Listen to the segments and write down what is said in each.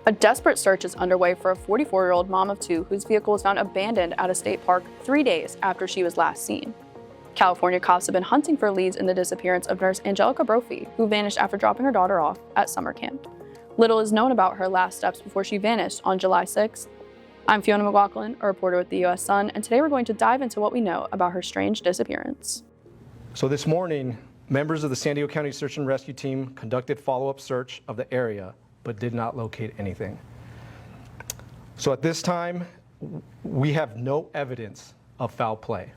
A desperate search is underway for a 44-year-old mom of two whose vehicle was found abandoned at a state park 3 days after she was last seen. California cops have been hunting for leads in the disappearance of nurse Angelica Brophy, who vanished after dropping her daughter off at summer camp. Little is known about her last steps before she vanished on July 6th. I'm Fiona McLaughlin, a reporter with the U.S. Sun, and today we're going to dive into what we know about her strange disappearance. So this morning, members of the San Diego County Search and Rescue Team conducted follow-up search of the area, but did not locate anything. So at this time, we have no evidence of foul play.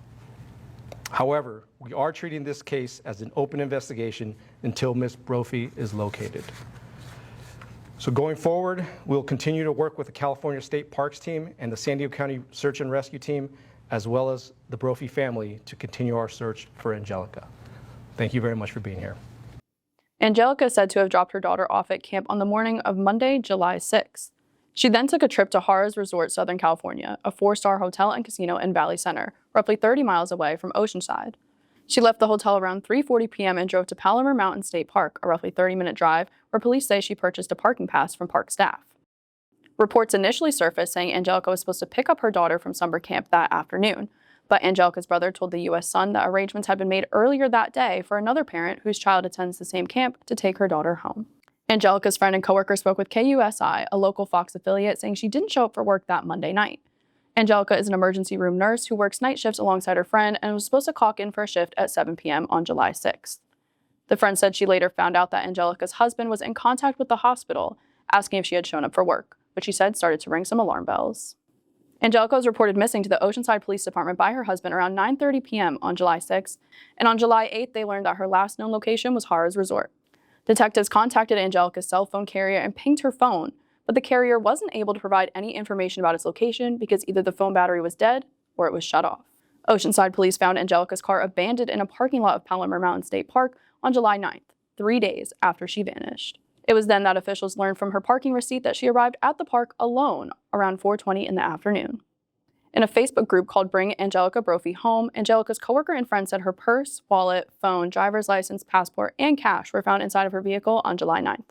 However, we are treating this case as an open investigation until Ms. Brophy is located. So going forward, we'll continue to work with the California State Parks team and the San Diego County Search and Rescue Team, as well as the Brophy family, to continue our search for Angelica. Thank you very much for being here. Angelica is said to have dropped her daughter off at camp on the morning of Monday, July 6th. She then took a trip to Harrah's Resort, Southern California, a 4-star hotel and casino in Valley Center, roughly 30 miles away from Oceanside. She left the hotel around 3:40 p.m. and drove to Palomar Mountain State Park, a roughly 30-minute drive, where police say she purchased a parking pass from park staff. Reports initially surfaced saying Angelica was supposed to pick up her daughter from summer camp that afternoon, but Angelica's brother told the U.S. Sun that arrangements had been made earlier that day for another parent whose child attends the same camp to take her daughter home. Angelica's friend and coworker spoke with KUSI, a local Fox affiliate, saying she didn't show up for work that Monday night. Angelica is an emergency room nurse who works night shifts alongside her friend and was supposed to clock in for a shift at 7 p.m. on July 6th. The friend said she later found out that Angelica's husband was in contact with the hospital, asking if she had shown up for work, which she said started to ring some alarm bells. Angelica was reported missing to the Oceanside Police Department by her husband around 9:30 p.m. on July 6th, and on July 8th they learned that her last known location was Harrah's Resort. Detectives contacted Angelica's cell phone carrier and pinged her phone, but the carrier wasn't able to provide any information about its location because either the phone battery was dead or it was shut off. Oceanside police found Angelica's car abandoned in a parking lot of Palomar Mountain State Park on July 9th, 3 days after she vanished. It was then that officials learned from her parking receipt that she arrived at the park alone around 4:20 in the afternoon. In a Facebook group called Bring Angelica Brophy Home, Angelica's coworker and friend said her purse, wallet, phone, driver's license, passport, and cash were found inside of her vehicle on July 9th.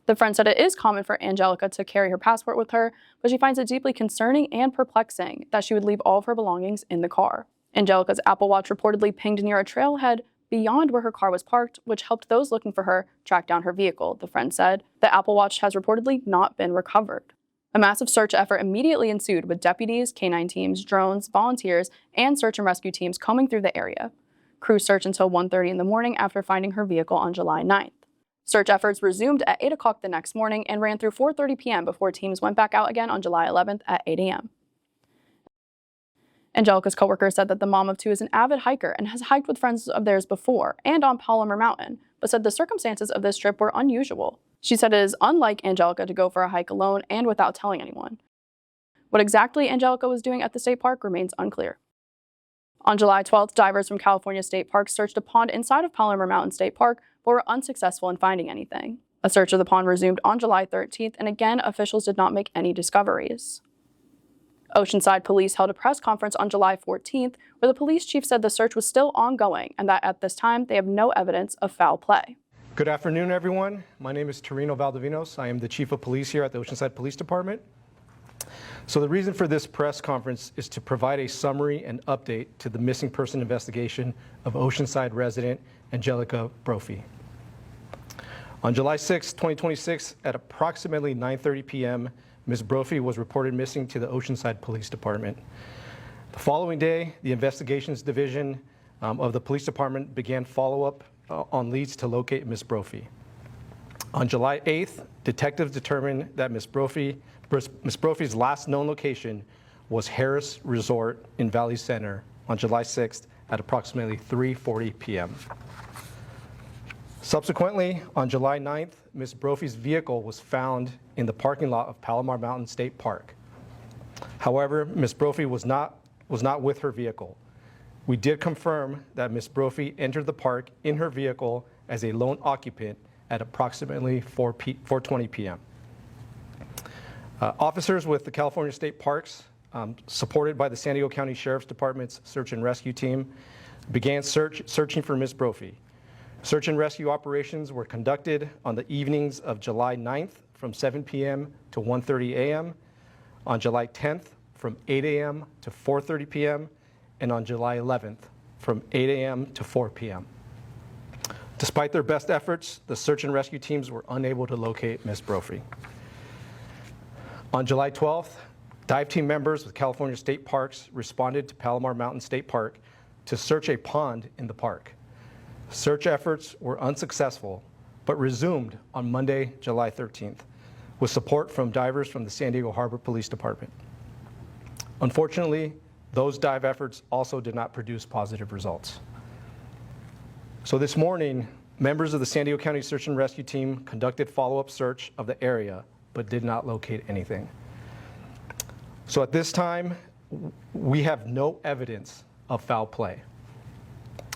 The friend said it is common for Angelica to carry her passport with her, but she finds it deeply concerning and perplexing that she would leave all of her belongings in the car. Angelica's Apple Watch reportedly pinged near a trailhead beyond where her car was parked, which helped those looking for her track down her vehicle, the friend said. The Apple Watch has reportedly not been recovered. A massive search effort immediately ensued with deputies, K-9 teams, drones, volunteers, and search and rescue teams combing through the area. Crews searched until 1:30 in the morning after finding her vehicle on July 9th. Search efforts resumed at 8 o'clock the next morning and ran through 4:30 p.m. before teams went back out again on July 11th at 8 a.m. Angelica's coworker said that the mom of two is an avid hiker and has hiked with friends of theirs before and on Palomar Mountain, but said the circumstances of this trip were unusual. She said it is unlike Angelica to go for a hike alone and without telling anyone. What exactly Angelica was doing at the state park remains unclear. On July 12th, divers from California State Parks searched a pond inside of Palomar Mountain State Park, but were unsuccessful in finding anything. A search of the pond resumed on July 13th, and again, officials did not make any discoveries. Oceanside police held a press conference on July 14th, where the police chief said the search was still ongoing and that at this time, they have no evidence of foul play. Good afternoon, everyone. My name is Torino Valdivinos. I am the Chief of Police here at the Oceanside Police Department. So the reason for this press conference is to provide a summary and update to the missing person investigation of Oceanside resident Angelica Brophy. On July 6, 2026, at approximately 9:30 p.m., Ms. Brophy was reported missing to the Oceanside Police Department. The following day, the Investigations Division of the Police Department began follow-up on leads to locate Ms. Brophy. On July 8th, detectives determined that Ms. Brophy's last known location was Harrah's Resort in Valley Center on July 6th at approximately 3:40 p.m. Subsequently, on July 9th, Ms. Brophy's vehicle was found in the parking lot of Palomar Mountain State Park. However, Ms. Brophy was not with her vehicle. We did confirm that Ms. Brophy entered the park in her vehicle as a lone occupant at approximately 4:20 p.m. Officers with the California State Parks, supported by the San Diego County Sheriff's Department's search and rescue team, began searching for Ms. Brophy. Search and rescue operations were conducted on the evenings of July 9th from 7 p.m. to 1:30 a.m., on July 10th from 8 a.m. to 4:30 p.m., and on July 11th from 8 a.m. to 4 p.m. Despite their best efforts, the search and rescue teams were unable to locate Ms. Brophy. On July 12th, dive team members with California State Parks responded to Palomar Mountain State Park to search a pond in the park. Search efforts were unsuccessful, but resumed on Monday, July 13th, with support from divers from the San Diego Harbor Police Department. Unfortunately, those dive efforts also did not produce positive results. So this morning, members of the San Diego County Search and Rescue Team conducted follow-up search of the area, but did not locate anything. So at this time, we have no evidence of foul play.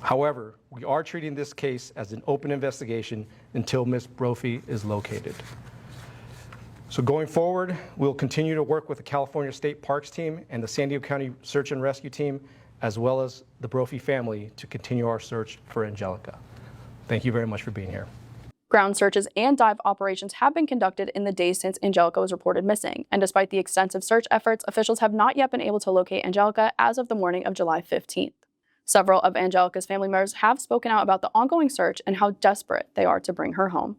However, we are treating this case as an open investigation until Ms. Brophy is located. So going forward, we'll continue to work with the California State Parks team and the San Diego County Search and Rescue Team, as well as the Brophy family, to continue our search for Angelica. Thank you very much for being here. Ground searches and dive operations have been conducted in the days since Angelica was reported missing, and despite the extensive search efforts, officials have not yet been able to locate Angelica as of the morning of July 15th. Several of Angelica's family members have spoken out about the ongoing search and how desperate they are to bring her home.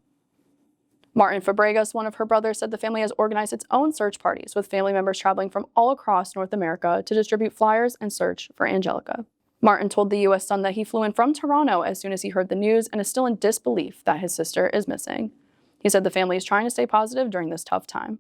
Martin Fabregas, one of her brothers, said the family has organized its own search parties with family members traveling from all across North America to distribute flyers and search for Angelica. Martin told the U.S. Sun that he flew in from Toronto as soon as he heard the news and is still in disbelief that his sister is missing. He said the family is trying to stay positive during this tough time.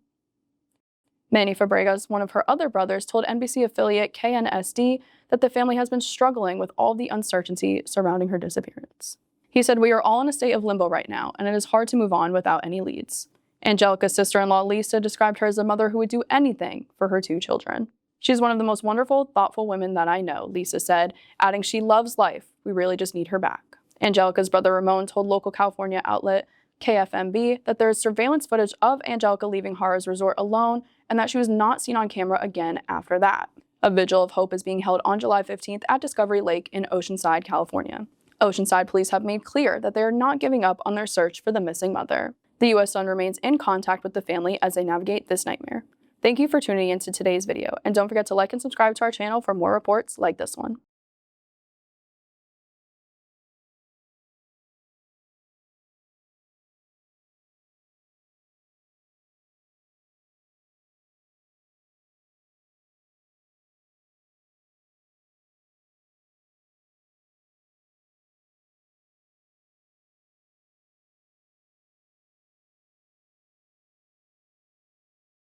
Manny Fabregas, one of her other brothers, told NBC affiliate KNSD that the family has been struggling with all the uncertainty surrounding her disappearance. He said, "We are all in a state of limbo right now, and it is hard to move on without any leads." Angelica's sister-in-law, Lisa, described her as a mother who would do anything for her two children. "She's one of the most wonderful, thoughtful women that I know," Lisa said, adding she loves life. "We really just need her back." Angelica's brother Ramon told local California outlet KFMB that there is surveillance footage of Angelica leaving Harrah's resort alone and that she was not seen on camera again after that. A vigil of hope is being held on July 15th at Discovery Lake in Oceanside, California. Oceanside police have made clear that they are not giving up on their search for the missing mother. The U.S. Sun remains in contact with the family as they navigate this nightmare. Thank you for tuning into today's video, and don't forget to like and subscribe to our channel for more reports like this one.